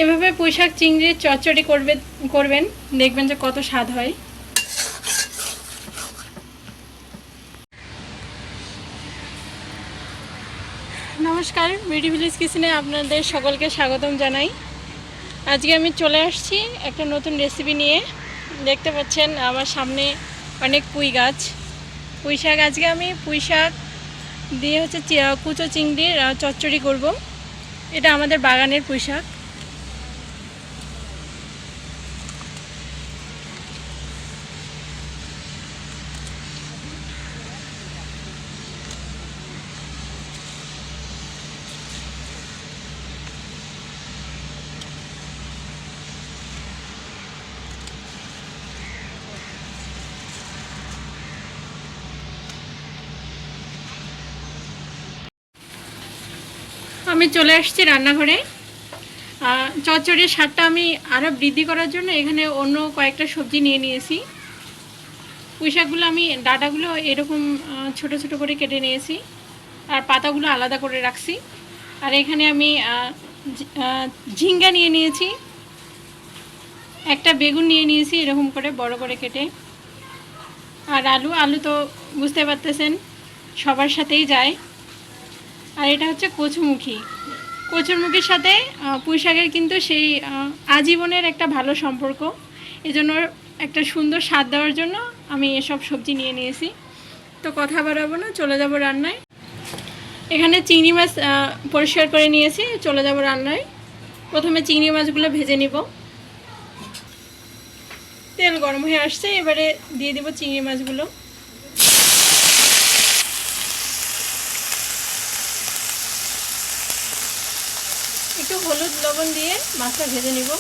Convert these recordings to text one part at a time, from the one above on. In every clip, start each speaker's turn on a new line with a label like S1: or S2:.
S1: এভাবে পুঁইশাক চিংড়ির চচ্চড়ি করবেন, দেখবেন যে কত স্বাদ হয়। নমস্কার, বিডি ভিলেজ কিচেনে আপনাদের সকলকে স্বাগতম জানাই। আজকে আমি চলে আসছি একটা নতুন রেসিপি নিয়ে। দেখতে পাচ্ছেন আমার সামনে অনেক পুঁই গাছ, পুঁই শাক। আজকে আমি পুঁই শাক দিয়ে হচ্ছে কুচো চিংড়ির চচ্চড়ি করব। এটা আমাদের বাগানের পুঁই শাক। আমি চলে আসছি রান্নাঘরে। চচ্চড়ির স্বাদটা আমি আরও বৃদ্ধি করার জন্য এখানে অন্য কয়েকটা সবজি নিয়ে নিয়েছি। পুঁই শাকগুলো আমি ডাঁটাগুলো এরকম ছোট ছোট করে কেটে নিয়েছি, আর পাতাগুলো আলাদা করে রাখছি। আর এখানে আমি ঝিঙ্গা নিয়ে নিয়েছি, একটা বেগুন নিয়ে নিয়েছি এরকম করে বড় করে কেটে। আর আলু তো বুঝতে পারতেছেন সবার সাথেই যায়। আর এটা হচ্ছে কচুরমুখির সাথে পুঁই শাকের কিন্তু সেই আজীবনের একটা ভালো সম্পর্ক। এজন্য একটা সুন্দর স্বাদ দেওয়ার জন্য আমি এসব সবজি নিয়ে নিয়েছি। তো কথা বাড়াবো না, চলে যাব রান্নায়। এখানে চিংড়ি মাছ পরিষ্কার করে নিয়েছি, চলে যাব রান্নায়। প্রথমে চিংড়ি মাছগুলো ভেজে নিব। তেল গরম হয়ে আসছে, এবারে দিয়ে দেব চিংড়ি মাছগুলো। একটু হলুদ লবণ দিয়ে মাছটা ভেজে নিব।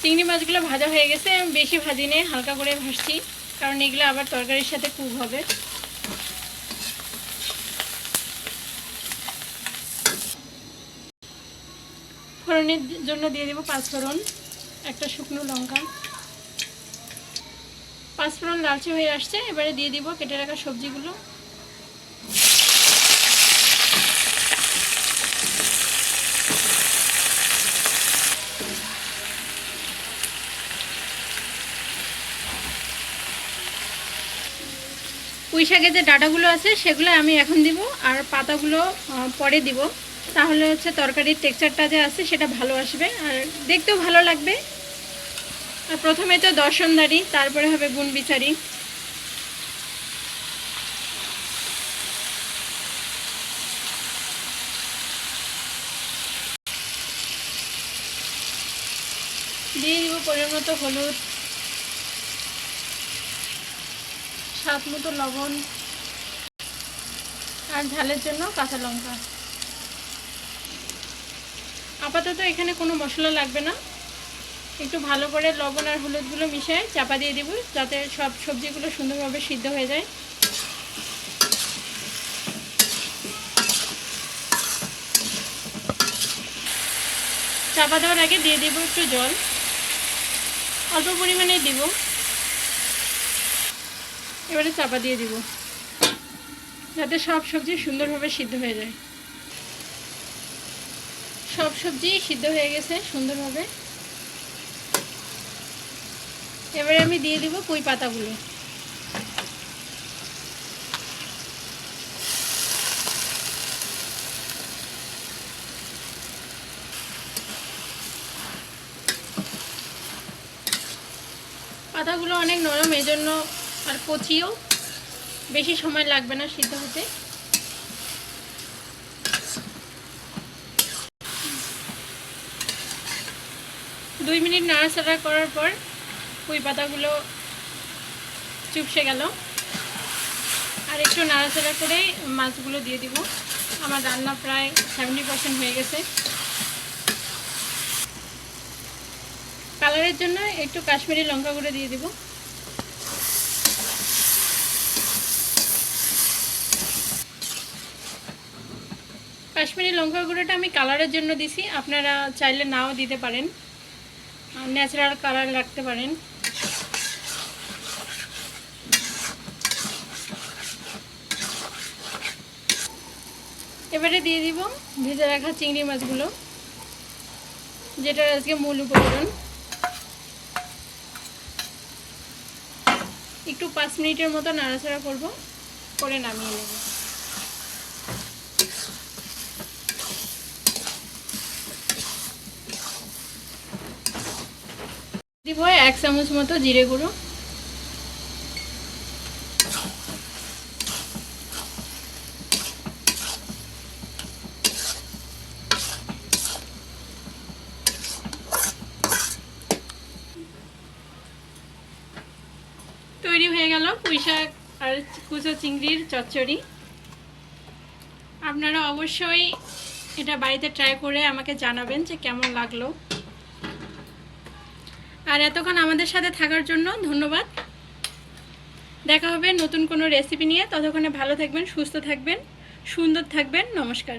S1: চিংড়ি মাছগুলো ভাজা হয়ে গেছে, আমি বেশি ভাজি নেই, হালকা করে ভাজছি, কারণ এগুলো আবার তরকারির সাথে কুক হবে। ফোড়নের জন্য দিয়ে দেবো পাঁচফোড়ন, একটা শুকনো লঙ্কা। পাঁচফোড়ন লালচে হয়ে আসছে, এবারে দিয়ে দিব কেটে রাখা সবজিগুলো। পুঁই শাকের যে ডাঁটাগুলো আছে সেগুলো আমি এখন দিব, আর পাতাগুলো পরে দিব। তাহলে হচ্ছে তরকারির টেক্সচারটা যে আছে সেটা ভালো আসবে, আর দেখতেও ভালো লাগবে। আর প্রথমে তো দর্শনদারি, তারপরে হবে গুণ বিচারি। দিয়ে দিব পরিমাণ মতো হলুদ, স্বাদ মতো লবণ, আর ঝালের জন্য কাঁচা লঙ্কা। আপাতত এখানে কোনো মশলা লাগবে না। একটু ভালো করে লবণ আর হলুদগুলো মিশিয়ে চাপা দিয়ে দিব, যাতে সব সবজিগুলো সুন্দরভাবে সিদ্ধ হয়ে যায়। চাপা দেওয়ার আগে দিয়ে দেব একটু জল, অল্প পরিমাণে দিব। এবারে চাপা দিয়ে দিব, যাতে সব সবজি সুন্দরভাবে সিদ্ধ হয়ে যায়। সব সবজি সিদ্ধ হয়ে গেছে সুন্দরভাবে। এবারে আমি দিয়ে দিব পুঁই পাতাগুলো। পাতাগুলো অনেক নরম, এজন্য আর কচিও, বেশি সময় লাগবে না সিদ্ধ হতে। 2 মিনিট নাড়াচাড়া করার পর পুঁই পাতাগুলো চুপসে গেল। আর একটু নাড়াচাড়া করে মাছগুলো দিয়ে দিব। আমার রান্না প্রায় 70% হয়ে গেছে। কালারের জন্য একটু কাশ্মীরি লঙ্কা গুঁড়ো দিয়ে দিব। কাশ্মীরি লঙ্কার গুঁড়োটা আমি কালারের জন্য দিছি, আপনারা চাইলে নাও দিতে পারেন, ন্যাচারাল কালার রাখতে পারেন। এবারে দিয়ে দিব ভেজে রাখা চিংড়ি মাছগুলো, যেটা আজকে মূল উপকরণ। একটু 5 মিনিটের মতো নাড়াচাড়া করব, করে নামিয়ে নেব। দিব 1 চামচ মতো জিরে গুঁড়ো, তৈরি হয়ে গেল পুঁইশাক আর কুচো চিংড়ির চচ্চড়ি। আপনারা অবশ্যই এটা বাড়িতে ট্রাই করে আমাকে জানাবেন যে কেমন লাগলো। আর এতক্ষণ আমাদের সাথে থাকার জন্য ধন্যবাদ। দেখা হবে নতুন কোনো রেসিপি নিয়ে। ততক্ষণে ভালো থাকবেন, সুস্থ থাকবেন, সুন্দর থাকবেন। নমস্কার।